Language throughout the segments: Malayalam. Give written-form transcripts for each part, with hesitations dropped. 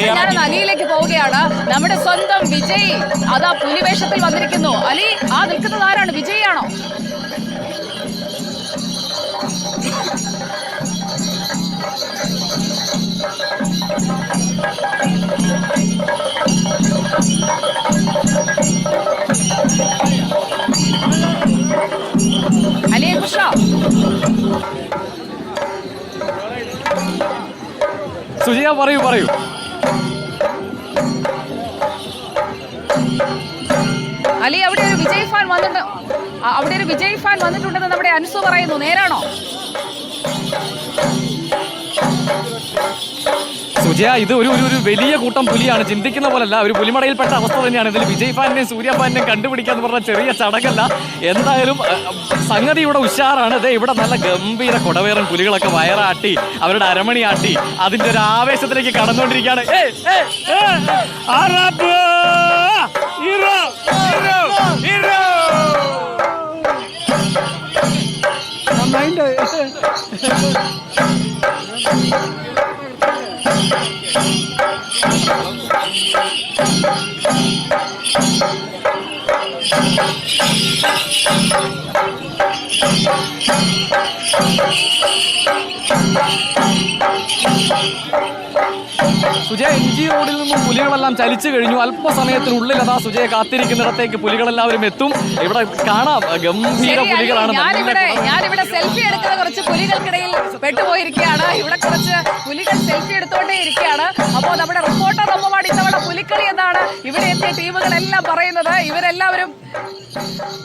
ഞാൻ അലിയിലേക്ക് പോവുകയാണ്. നമ്മുടെ സ്വന്തം വിജയ് അതാ പുലിവേഷത്തിൽ വന്നിരിക്കുന്നു. അലി, ആ നിൽക്കുന്നത് ആരാണ്? വിജയാണോ? അലിയെ കുറിച്ചോ? സുജയ പറയൂ. അലി, അവിടെ ഒരു വിജയ് ഫാൻ വന്നിട്ടുണ്ടെന്ന് നമ്മുടെ അൻസു പറയുന്നു. നേരാണോ? സുജയ, ഇത് ഒരു വലിയ കൂട്ടം പുലിയാണ്. ചിന്തിക്കുന്ന പോലല്ല, ഒരു പുലിമടയിൽപ്പെട്ട അവസ്ഥ തന്നെയാണ്. ഇതിൽ വിജയ് ഫാനിനെയും സൂര്യ ഫാനിനെയും കണ്ടുപിടിക്കാന്ന് പറഞ്ഞ ചെറിയ ചടങ്ങല്ല. എന്തായാലും സംഗതി ഇവിടെ ഉഷാറാണ്. ഇത് ഇവിടെ നല്ല ഗംഭീര കൊടവേറൻ പുലികളൊക്കെ വയറാട്ടി അവരുടെ അരമണിയാട്ടി അതിന്റെ ഒരു ആവേശത്തിലേക്ക് കടന്നുകൊണ്ടിരിക്കുകയാണ്. സുജയ, MG റോഡിൽ നിന്നും പുലികളെല്ലാം ചലിച്ചു കഴിഞ്ഞു. അല്പസമയത്തിനുള്ളിൽ അതാ സുജയെ കാത്തിരിക്കുന്നിടത്തേക്ക് പുലികളെല്ലാവരും എത്തും. ഇവിടെ കാണാം, ഗംഭീര പുലികളാണ്. ഞാനിവിടെ സെൽഫി എടുക്കുന്ന കുറച്ച് പുലികൾക്കിടയിൽ പെട്ടുപോയിരിക്കുകയാണ്. ഇവിടെ കുറച്ച് പുലികൾ സെൽഫി എടുത്തോണ്ടേ ഇരിക്കുകയാണ്. അപ്പോൾ നമ്മുടെ റിപ്പോർട്ടർ അമ്മവാടി ഇത്തവണ പുലിക്കളി എന്നാണ് ഇവിടെ എത്തിയ ടീമുകളെല്ലാം പറയുന്നത്. ഇവരെല്ലാവരും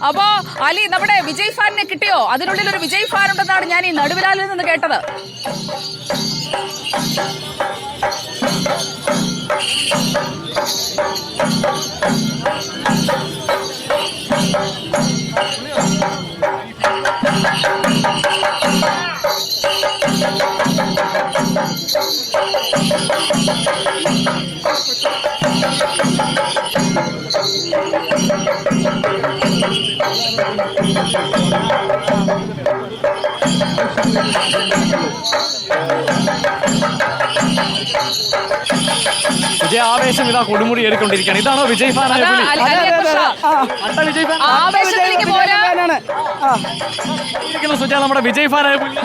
അപ്പോ അലി, നമ്മുടെ വിജയ് ഫാനിനെ കിട്ടിയോ? അതിനുള്ളിൽ ഒരു വിജയ് ഫാൻ ഉണ്ടെന്നാണ് ഞാൻ ഈ നടുവിലാലിൽ നിന്ന് കേട്ടത്. വിജയ ആവേശം ഇതാ കൊടുമുടി ഏറിക്കൊണ്ടിരിക്കുകയാണ്. ഇതാണോ വിജയ് ഫാൻ? സുജയ, നമ്മുടെ വിജയ് ഫാനായ പുലി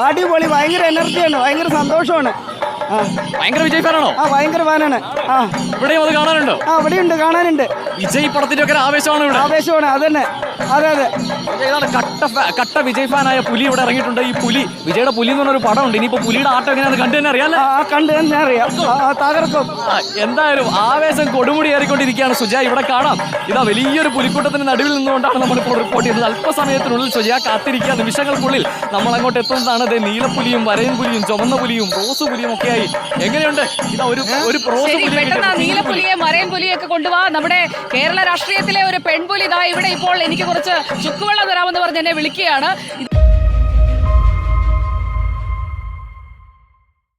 അടിപൊളി, ഭയങ്കര എനർജിയാണ്, ഭയങ്കര സന്തോഷമാണ്. ഭയങ്കര വിജയ് ഫാനാണോ? ഭയങ്കര ഫാനാണ്. ഇവിടെയും അത് കാണാനുണ്ടോ? ഇവിടെയുണ്ട്, കാണാനുണ്ട്. വിജയ് പടത്തിന്റെ ഒക്കെ ആവേശമാണ് ഇവിടെ. ആവേശമാണ്, അതന്നെ. അതെ. ഇതാണ് കട്ട വിജയ് ഫാനായ പുലി ഇവിടെ ഇറങ്ങിയിട്ടുണ്ട്. ഈ പുലി, വിജയുടെ പുലി എന്ന് പറഞ്ഞൊരു പടമുണ്ട്. ഇനിയിപ്പോ പുലിയുടെ ആട്ടം എങ്ങനെയാണെന്ന് കണ്ടു തന്നെ അറിയാം. കണ്ടു തന്നെ അറിയാം, തകർക്കും. എന്തായാലും ആവേശം കൊടുമുടി ഏറിക്കൊണ്ടിരിക്കുകയാണ്. സുജയ, ഇവിടെ കാണാം, ഇതാ വലിയൊരു പുലിക്കൂട്ടത്തിന് നടുവിൽ നിന്നുകൊണ്ടാണ് നമ്മളിപ്പോൾ റിപ്പോർട്ട് ചെയ്യുന്നത്. അല്പസമയത്തിനുള്ളിൽ സുജയ കാത്തിരിക്കുക. നിമിഷങ്ങൾക്കുള്ളിൽ നമ്മൾ അങ്ങോട്ട് എത്തുന്നതാണ്. ഇത് നീലപ്പുലിയും വരയൻ പുലിയും ചുവന്ന പുലിയും റോസ് പുലിയും ഒക്കെയായി. എങ്ങനെയുണ്ട്? ഇതാ ഒരു റോസ് നീലപ്പുലിയെ മരയൻ പുലിയെ ഒക്കെ കൊണ്ടുപോവാ. നമ്മുടെ കേരള രാഷ്ട്രീയത്തിലെ ഒരു പെൺപുലി ഇതാ ഇവിടെ ഇപ്പോൾ എനിക്ക് കുറച്ച് ചുക്കുവെള്ളം തരാമെന്ന് പറഞ്ഞ് എന്നെ വിളിക്കുകയാണ്.